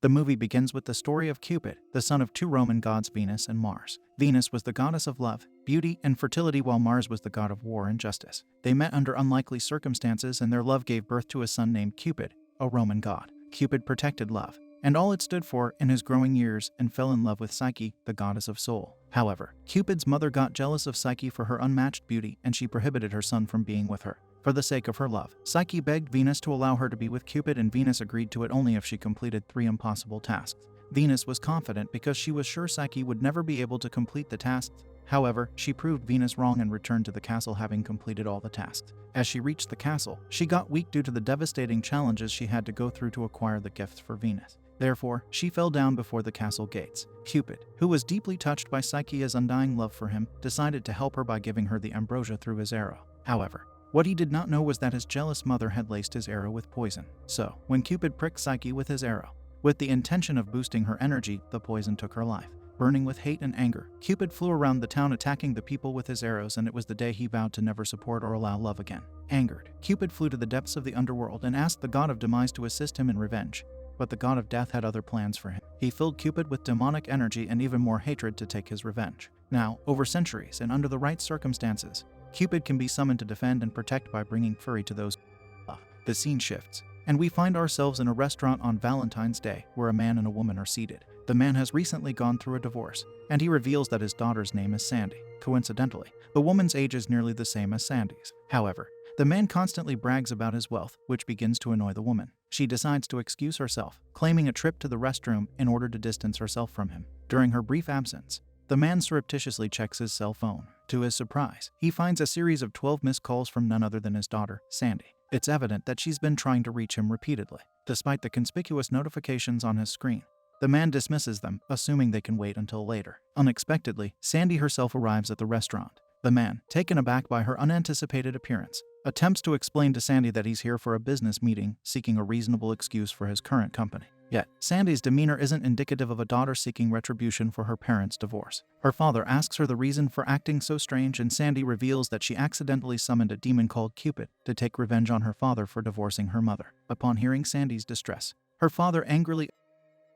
The movie begins with the story of Cupid, the son of two Roman gods Venus and Mars. Venus was the goddess of love, beauty, and fertility, while Mars was the god of war and justice. They met under unlikely circumstances, and their love gave birth to a son named Cupid, a Roman god. Cupid protected love and all it stood for in his growing years, and fell in love with Psyche, the goddess of soul. However, Cupid's mother got jealous of Psyche for her unmatched beauty, and she prohibited her son from being with her. For the sake of her love, Psyche begged Venus to allow her to be with Cupid, and Venus agreed to it only if she completed 3 impossible tasks. Venus was confident because she was sure Psyche would never be able to complete the tasks. However, she proved Venus wrong and returned to the castle having completed all the tasks. As she reached the castle, she got weak due to the devastating challenges she had to go through to acquire the gifts for Venus. Therefore, she fell down before the castle gates. Cupid, who was deeply touched by Psyche's undying love for him, decided to help her by giving her the ambrosia through his arrow. However, what he did not know was that his jealous mother had laced his arrow with poison. So, when Cupid pricked Psyche with his arrow, with the intention of boosting her energy, the poison took her life. Burning with hate and anger, Cupid flew around the town attacking the people with his arrows, and it was the day he vowed to never support or allow love again. Angered, Cupid flew to the depths of the underworld and asked the god of demise to assist him in revenge. But the god of death had other plans for him. He filled Cupid with demonic energy and even more hatred to take his revenge. Now, over centuries and under the right circumstances, Cupid can be summoned to defend and protect by bringing fury to those who love. The scene shifts, and we find ourselves in a restaurant on Valentine's Day, where a man and a woman are seated. The man has recently gone through a divorce, and he reveals that his daughter's name is Sandy. Coincidentally, the woman's age is nearly the same as Sandy's. However, the man constantly brags about his wealth, which begins to annoy the woman. She decides to excuse herself, claiming a trip to the restroom in order to distance herself from him. During her brief absence, the man surreptitiously checks his cell phone. To his surprise, he finds a series of 12 missed calls from none other than his daughter, Sandy. It's evident that she's been trying to reach him repeatedly. Despite the conspicuous notifications on his screen, the man dismisses them, assuming they can wait until later. Unexpectedly, Sandy herself arrives at the restaurant. The man, taken aback by her unanticipated appearance, attempts to explain to Sandy that he's here for a business meeting, seeking a reasonable excuse for his current company. Yet, Sandy's demeanor isn't indicative of a daughter seeking retribution for her parents' divorce. Her father asks her the reason for acting so strange, and Sandy reveals that she accidentally summoned a demon called Cupid to take revenge on her father for divorcing her mother. Upon hearing Sandy's distress, her father angrily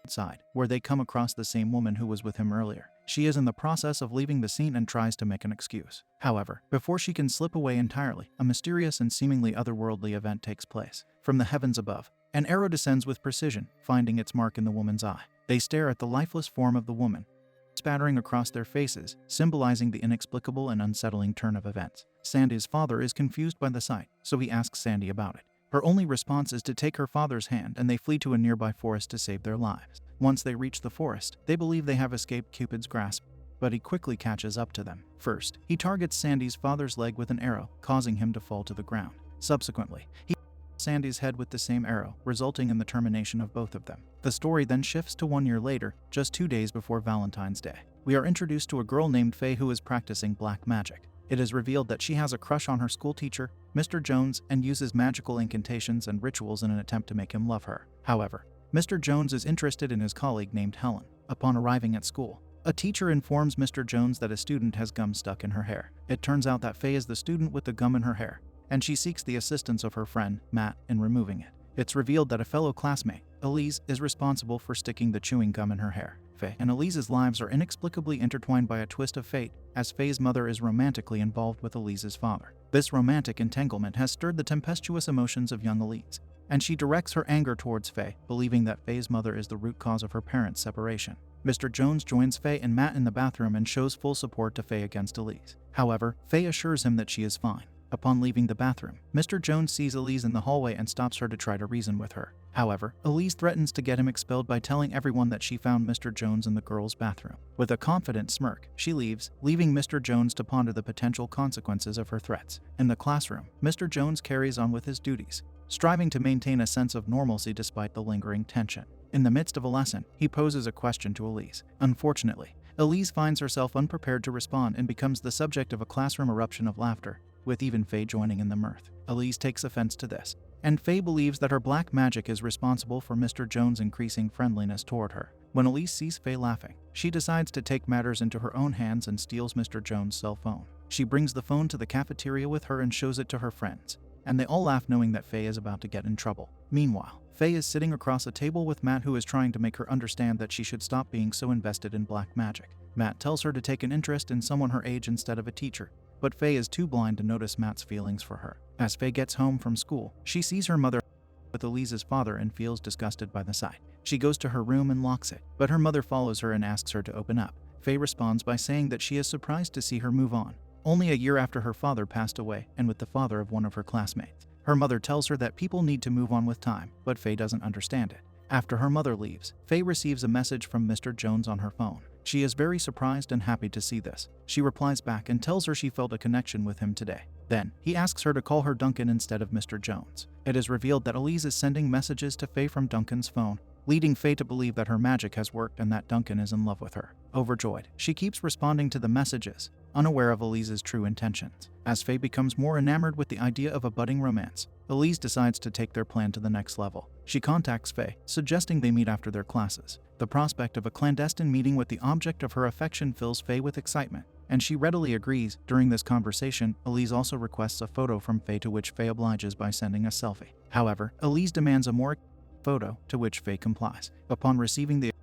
outside, where they come across the same woman who was with him earlier. She is in the process of leaving the scene and tries to make an excuse. However, before she can slip away entirely, a mysterious and seemingly otherworldly event takes place. From the heavens above, an arrow descends with precision, finding its mark in the woman's eye. They stare at the lifeless form of the woman, spattering across their faces, symbolizing the inexplicable and unsettling turn of events. Sandy's father is confused by the sight, so he asks Sandy about it. Her only response is to take her father's hand, and they flee to a nearby forest to save their lives. Once they reach the forest, they believe they have escaped Cupid's grasp, but he quickly catches up to them. First, he targets Sandy's father's leg with an arrow, causing him to fall to the ground. Subsequently, he hits Sandy's head with the same arrow, resulting in the termination of both of them. The story then shifts to 1 year later, just 2 days before Valentine's Day. We are introduced to a girl named Faye who is practicing black magic. It is revealed that she has a crush on her school teacher, Mr. Jones, and uses magical incantations and rituals in an attempt to make him love her. However, Mr. Jones is interested in his colleague named Helen. Upon arriving at school, a teacher informs Mr. Jones that a student has gum stuck in her hair. It turns out that Faye is the student with the gum in her hair, and she seeks the assistance of her friend, Matt, in removing it. It's revealed that a fellow classmate, Elise, is responsible for sticking the chewing gum in her hair. Faye and Elise's lives are inexplicably intertwined by a twist of fate, as Faye's mother is romantically involved with Elise's father. This romantic entanglement has stirred the tempestuous emotions of young Elise, and she directs her anger towards Faye, believing that Faye's mother is the root cause of her parents' separation. Mr. Jones joins Faye and Matt in the bathroom and shows full support to Faye against Elise. However, Faye assures him that she is fine. Upon leaving the bathroom, Mr. Jones sees Elise in the hallway and stops her to try to reason with her. However, Elise threatens to get him expelled by telling everyone that she found Mr. Jones in the girls' bathroom. With a confident smirk, she leaves, leaving Mr. Jones to ponder the potential consequences of her threats. In the classroom, Mr. Jones carries on with his duties, striving to maintain a sense of normalcy despite the lingering tension. In the midst of a lesson, he poses a question to Elise. Unfortunately, Elise finds herself unprepared to respond and becomes the subject of a classroom eruption of laughter, with even Faye joining in the mirth. Elise takes offense to this, and Faye believes that her black magic is responsible for Mr. Jones' increasing friendliness toward her. When Elise sees Faye laughing, she decides to take matters into her own hands and steals Mr. Jones' cell phone. She brings the phone to the cafeteria with her and shows it to her friends, and they all laugh knowing that Faye is about to get in trouble. Meanwhile, Faye is sitting across a table with Matt, who is trying to make her understand that she should stop being so invested in black magic. Matt tells her to take an interest in someone her age instead of a teacher, but Faye is too blind to notice Matt's feelings for her. As Faye gets home from school, she sees her mother with Elise's father and feels disgusted by the sight. She goes to her room and locks it, but her mother follows her and asks her to open up. Faye responds by saying that she is surprised to see her move on, only a year after her father passed away and with the father of one of her classmates. Her mother tells her that people need to move on with time, but Faye doesn't understand it. After her mother leaves, Faye receives a message from Mr. Jones on her phone. She is very surprised and happy to see this. She replies back and tells her she felt a connection with him today. Then, he asks her to call her Duncan instead of Mr. Jones. It is revealed that Elise is sending messages to Faye from Duncan's phone, leading Faye to believe that her magic has worked and that Duncan is in love with her. Overjoyed, she keeps responding to the messages, unaware of Elise's true intentions. As Faye becomes more enamored with the idea of a budding romance, Elise decides to take their plan to the next level. She contacts Faye, suggesting they meet after their classes. The prospect of a clandestine meeting with the object of her affection fills Faye with excitement, and she readily agrees. During this conversation, Elise also requests a photo from Faye, to which Faye obliges by sending a selfie. However, Elise demands a more photo, to which Faye complies. Upon receiving the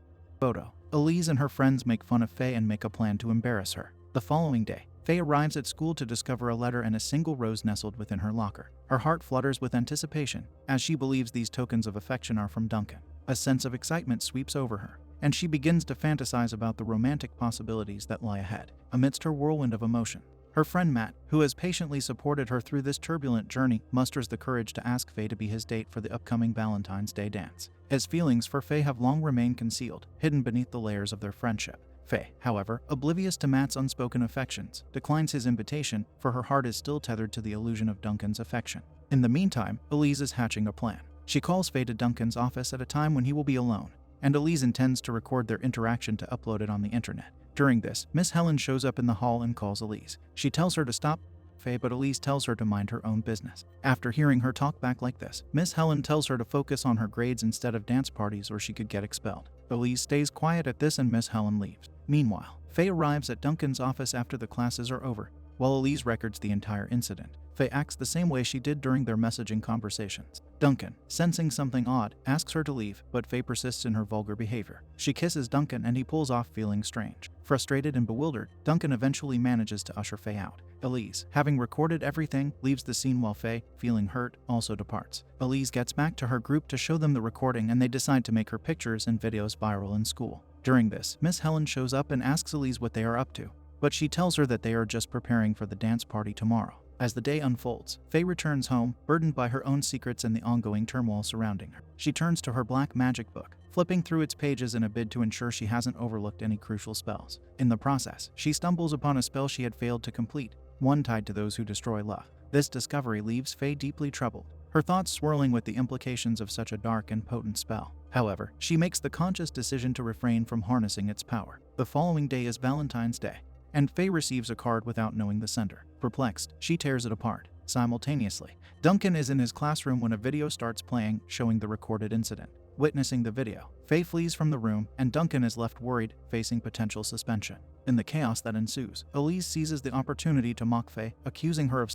photo, Elise and her friends make fun of Faye and make a plan to embarrass her. The following day, Faye arrives at school to discover a letter and a single rose nestled within her locker. Her heart flutters with anticipation, as she believes these tokens of affection are from Duncan. A sense of excitement sweeps over her, and she begins to fantasize about the romantic possibilities that lie ahead. Amidst her whirlwind of emotion, her friend Matt, who has patiently supported her through this turbulent journey, musters the courage to ask Faye to be his date for the upcoming Valentine's Day dance. His feelings for Faye have long remained concealed, hidden beneath the layers of their friendship. Faye, however, oblivious to Matt's unspoken affections, declines his invitation, for her heart is still tethered to the illusion of Duncan's affection. In the meantime, Elise is hatching a plan. She calls Faye to Duncan's office at a time when he will be alone, and Elise intends to record their interaction to upload it on the internet. During this, Miss Helen shows up in the hall and calls Elise. She tells her to stop Faye, but Elise tells her to mind her own business. After hearing her talk back like this, Miss Helen tells her to focus on her grades instead of dance parties or she could get expelled. Elise stays quiet at this and Miss Helen leaves. Meanwhile, Faye arrives at Duncan's office after the classes are over, while Elise records the entire incident. Faye acts the same way she did during their messaging conversations. Duncan, sensing something odd, asks her to leave, but Faye persists in her vulgar behavior. She kisses Duncan and he pulls off, feeling strange. Frustrated and bewildered, Duncan eventually manages to usher Faye out. Elise, having recorded everything, leaves the scene while Faye, feeling hurt, also departs. Elise gets back to her group to show them the recording and they decide to make her pictures and videos viral in school. During this, Miss Helen shows up and asks Elise what they are up to, but she tells her that they are just preparing for the dance party tomorrow. As the day unfolds, Faye returns home, burdened by her own secrets and the ongoing turmoil surrounding her. She turns to her black magic book, flipping through its pages in a bid to ensure she hasn't overlooked any crucial spells. In the process, she stumbles upon a spell she had failed to complete, one tied to those who destroy love. This discovery leaves Faye deeply troubled, her thoughts swirling with the implications of such a dark and potent spell. However, she makes the conscious decision to refrain from harnessing its power. The following day is Valentine's Day, and Faye receives a card without knowing the sender. Perplexed, she tears it apart. Simultaneously, Duncan is in his classroom when a video starts playing showing the recorded incident. Witnessing the video, Faye flees from the room and Duncan is left worried, facing potential suspension. In the chaos that ensues, Elise seizes the opportunity to mock Faye, accusing her of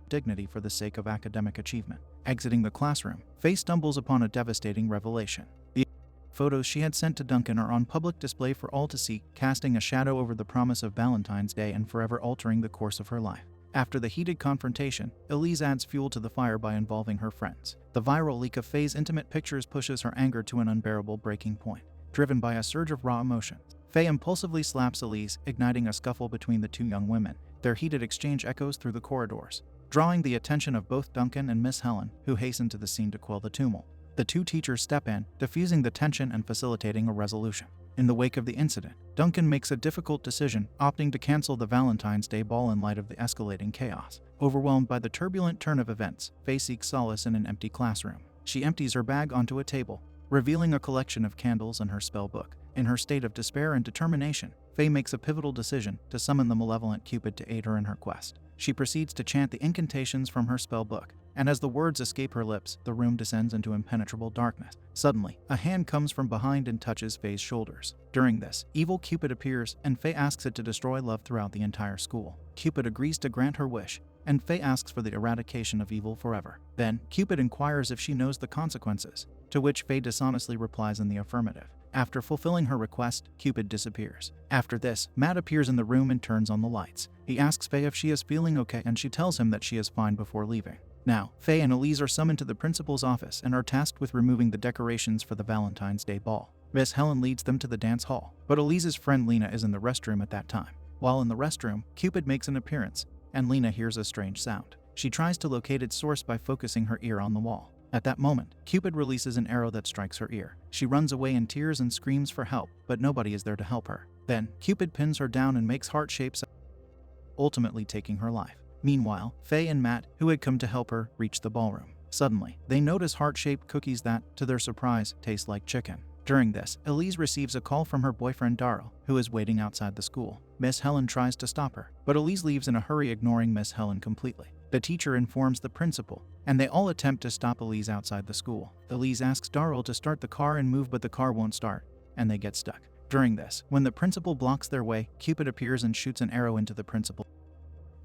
dignity for the sake of academic achievement. Exiting the classroom, Faye stumbles upon a devastating revelation. The photos she had sent to Duncan are on public display for all to see, casting a shadow over the promise of Valentine's Day and forever altering the course of her life. After the heated confrontation, Elise adds fuel to the fire by involving her friends. The viral leak of Faye's intimate pictures pushes her anger to an unbearable breaking point. Driven by a surge of raw emotions, Faye impulsively slaps Elise, igniting a scuffle between the two young women. Their heated exchange echoes through the corridors, drawing the attention of both Duncan and Miss Helen, who hasten to the scene to quell the tumult. The two teachers step in, diffusing the tension and facilitating a resolution. In the wake of the incident, Duncan makes a difficult decision, opting to cancel the Valentine's Day ball in light of the escalating chaos. Overwhelmed by the turbulent turn of events, Faye seeks solace in an empty classroom. She empties her bag onto a table, revealing a collection of candles and her spell book. In her state of despair and determination, Faye makes a pivotal decision to summon the malevolent Cupid to aid her in her quest. She proceeds to chant the incantations from her spell book, and as the words escape her lips, the room descends into impenetrable darkness. Suddenly, a hand comes from behind and touches Faye's shoulders. During this, evil Cupid appears, and Faye asks it to destroy love throughout the entire school. Cupid agrees to grant her wish, and Faye asks for the eradication of evil forever. Then, Cupid inquires if she knows the consequences, to which Faye dishonestly replies in the affirmative. After fulfilling her request, Cupid disappears. After this, Matt appears in the room and turns on the lights. He asks Faye if she is feeling okay, and she tells him that she is fine before leaving. Now, Faye and Elise are summoned to the principal's office and are tasked with removing the decorations for the Valentine's Day ball. Miss Helen leads them to the dance hall, but Elise's friend Lena is in the restroom at that time. While in the restroom, Cupid makes an appearance, and Lena hears a strange sound. She tries to locate its source by focusing her ear on the wall. At that moment, Cupid releases an arrow that strikes her ear. She runs away in tears and screams for help, but nobody is there to help her. Then, Cupid pins her down and makes heart shapes, ultimately taking her life. Meanwhile, Faye and Matt, who had come to help her, reach the ballroom. Suddenly, they notice heart-shaped cookies that, to their surprise, taste like chicken. During this, Elise receives a call from her boyfriend Darryl, who is waiting outside the school. Miss Helen tries to stop her, but Elise leaves in a hurry, ignoring Miss Helen completely. The teacher informs the principal, and they all attempt to stop Elise outside the school. Elise asks Darryl to start the car and move, but the car won't start, and they get stuck. During this, when the principal blocks their way, Cupid appears and shoots an arrow into the principal.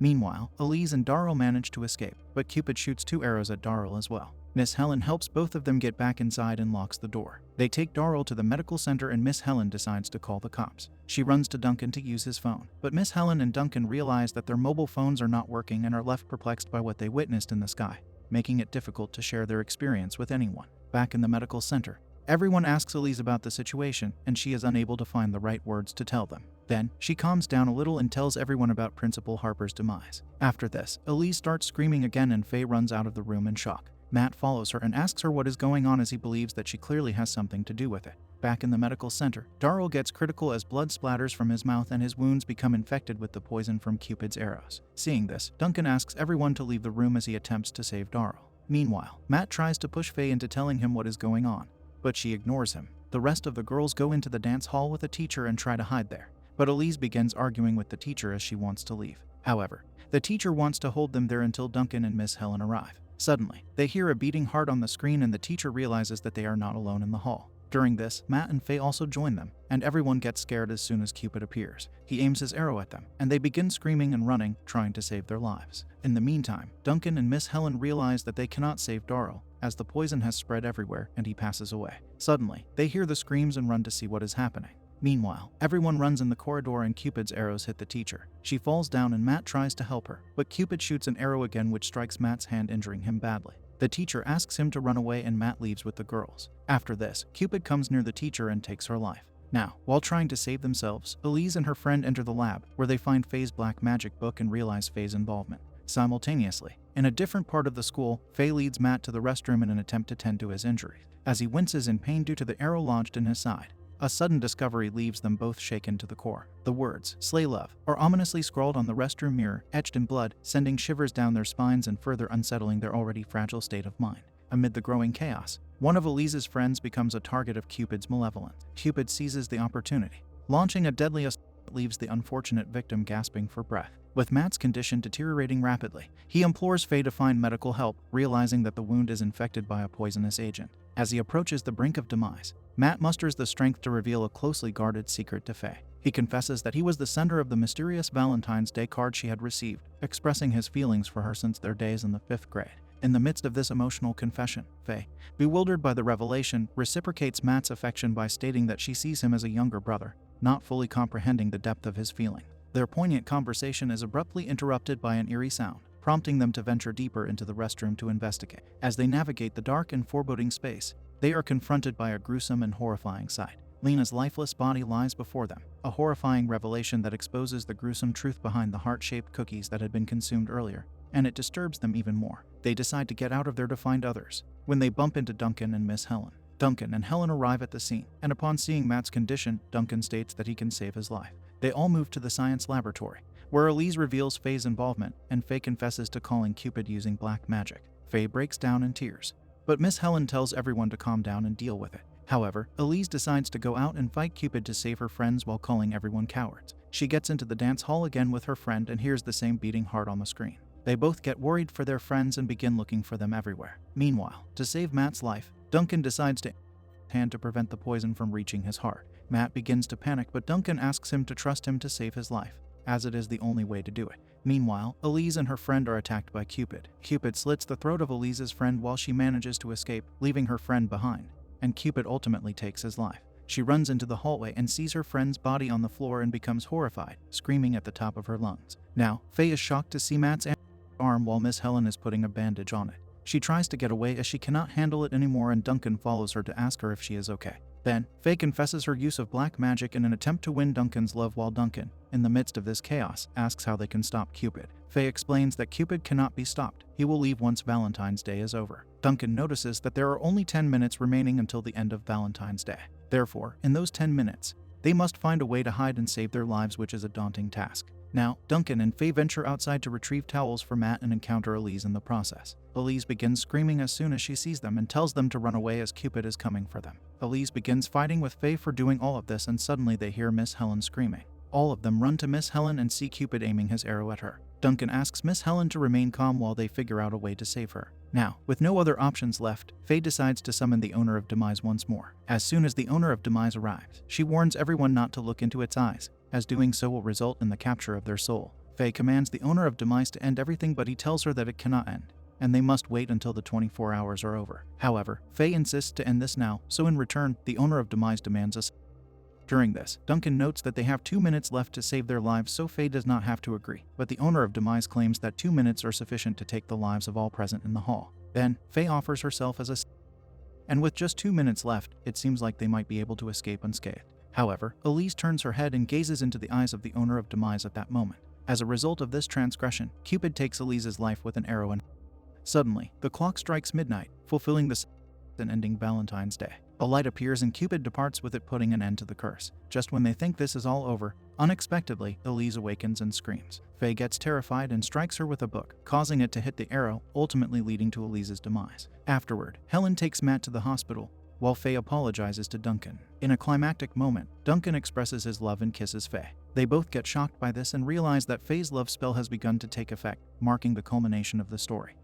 Meanwhile, Elise and Darryl manage to escape, but Cupid shoots 2 arrows at Darryl as well. Miss Helen helps both of them get back inside and locks the door. They take Darryl to the medical center, and Miss Helen decides to call the cops. She runs to Duncan to use his phone, but Miss Helen and Duncan realize that their mobile phones are not working and are left perplexed by what they witnessed in the sky, making it difficult to share their experience with anyone. Back in the medical center, everyone asks Elise about the situation, and she is unable to find the right words to tell them. Then, she calms down a little and tells everyone about Principal Harper's demise. After this, Elise starts screaming again, and Faye runs out of the room in shock. Matt follows her and asks her what is going on, as he believes that she clearly has something to do with it. Back in the medical center, Darryl gets critical as blood splatters from his mouth and his wounds become infected with the poison from Cupid's arrows. Seeing this, Duncan asks everyone to leave the room as he attempts to save Darryl. Meanwhile, Matt tries to push Faye into telling him what is going on, but she ignores him. The rest of the girls go into the dance hall with a teacher and try to hide there, but Elise begins arguing with the teacher as she wants to leave. However, the teacher wants to hold them there until Duncan and Miss Helen arrive. Suddenly, they hear a beating heart on the screen, and the teacher realizes that they are not alone in the hall. During this, Matt and Faye also join them, and everyone gets scared as soon as Cupid appears. He aims his arrow at them, and they begin screaming and running, trying to save their lives. In the meantime, Duncan and Miss Helen realize that they cannot save Darryl, as the poison has spread everywhere and he passes away. Suddenly, they hear the screams and run to see what is happening. Meanwhile, everyone runs in the corridor and Cupid's arrows hit the teacher. She falls down and Matt tries to help her, but Cupid shoots an arrow again, which strikes Matt's hand, injuring him badly. The teacher asks him to run away and Matt leaves with the girls. After this, Cupid comes near the teacher and takes her life. Now, while trying to save themselves, Elise and her friend enter the lab, where they find Faye's black magic book and realize Faye's involvement. Simultaneously, in a different part of the school, Faye leads Matt to the restroom in an attempt to tend to his injuries, as he winces in pain due to the arrow lodged in his side. A sudden discovery leaves them both shaken to the core. The words, "Slay Love," are ominously scrawled on the restroom mirror, etched in blood, sending shivers down their spines and further unsettling their already fragile state of mind. Amid the growing chaos, one of Elise's friends becomes a target of Cupid's malevolence. Cupid seizes the opportunity, launching a deadly assault that leaves the unfortunate victim gasping for breath. With Matt's condition deteriorating rapidly, he implores Faye to find medical help, realizing that the wound is infected by a poisonous agent. As he approaches the brink of demise, Matt musters the strength to reveal a closely guarded secret to Faye. He confesses that he was the sender of the mysterious Valentine's Day card she had received, expressing his feelings for her since their days in the 5th grade. In the midst of this emotional confession, Faye, bewildered by the revelation, reciprocates Matt's affection by stating that she sees him as a younger brother, not fully comprehending the depth of his feeling. Their poignant conversation is abruptly interrupted by an eerie sound, prompting them to venture deeper into the restroom to investigate. As they navigate the dark and foreboding space, they are confronted by a gruesome and horrifying sight. Lena's lifeless body lies before them, a horrifying revelation that exposes the gruesome truth behind the heart-shaped cookies that had been consumed earlier, and it disturbs them even more. They decide to get out of there to find others, when they bump into Duncan and Miss Helen. Duncan and Helen arrive at the scene, and upon seeing Matt's condition, Duncan states that he can save his life. They all move to the science laboratory, where Elise reveals Faye's involvement, and Faye confesses to calling Cupid using black magic. Faye breaks down in tears, but Miss Helen tells everyone to calm down and deal with it. However, Elise decides to go out and fight Cupid to save her friends while calling everyone cowards. She gets into the dance hall again with her friend and hears the same beating heart on the screen. They both get worried for their friends and begin looking for them everywhere. Meanwhile, to save Matt's life, Duncan decides to hand to prevent the poison from reaching his heart. Matt begins to panic, but Duncan asks him to trust him to save his life. as it is the only way to do it. Meanwhile, Elise and her friend are attacked by Cupid. Cupid slits the throat of Elise's friend while she manages to escape, leaving her friend behind, and Cupid ultimately takes his life. She runs into the hallway and sees her friend's body on the floor and becomes horrified, screaming at the top of her lungs. Now, Faye is shocked to see Matt's arm while Miss Helen is putting a bandage on it. She tries to get away as she cannot handle it anymore, and Duncan follows her to ask her if she is okay. Then, Faye confesses her use of black magic in an attempt to win Duncan's love, while Duncan, in the midst of this chaos, asks how they can stop Cupid. Faye explains that Cupid cannot be stopped. He will leave once Valentine's Day is over. Duncan notices that there are only 10 minutes remaining until the end of Valentine's Day. Therefore, in those 10 minutes, they must find a way to hide and save their lives, which is a daunting task. Now, Duncan and Faye venture outside to retrieve towels for Matt and encounter Elise in the process. Elise begins screaming as soon as she sees them and tells them to run away as Cupid is coming for them. Elise begins fighting with Faye for doing all of this, and suddenly they hear Miss Helen screaming. All of them run to Miss Helen and see Cupid aiming his arrow at her. Duncan asks Miss Helen to remain calm while they figure out a way to save her. Now, with no other options left, Faye decides to summon the Owner of Demise once more. As soon as the Owner of Demise arrives, she warns everyone not to look into its eyes, as doing so will result in the capture of their soul. Faye commands the Owner of Demise to end everything, but he tells her that it cannot end, and they must wait until the 24 hours are over. However, Faye insists to end this now, so in return, the Owner of Demise demands a During this, Duncan notes that they have 2 minutes left to save their lives, so Faye does not have to agree, but the Owner of Demise claims that 2 minutes are sufficient to take the lives of all present in the hall. Then, Faye offers herself as a and with just 2 minutes left, it seems like they might be able to escape unscathed. However, Elise turns her head and gazes into the eyes of the Owner of Demise at that moment. As a result of this transgression, Cupid takes Elise's life with an arrow, and suddenly, the clock strikes midnight, fulfilling the and ending Valentine's Day. A light appears and Cupid departs with it, putting an end to the curse. Just when they think this is all over, unexpectedly, Elise awakens and screams. Faye gets terrified and strikes her with a book, causing it to hit the arrow, ultimately leading to Elise's demise. Afterward, Helen takes Matt to the hospital, while Faye apologizes to Duncan. In a climactic moment, Duncan expresses his love and kisses Faye. They both get shocked by this and realize that Faye's love spell has begun to take effect, marking the culmination of the story.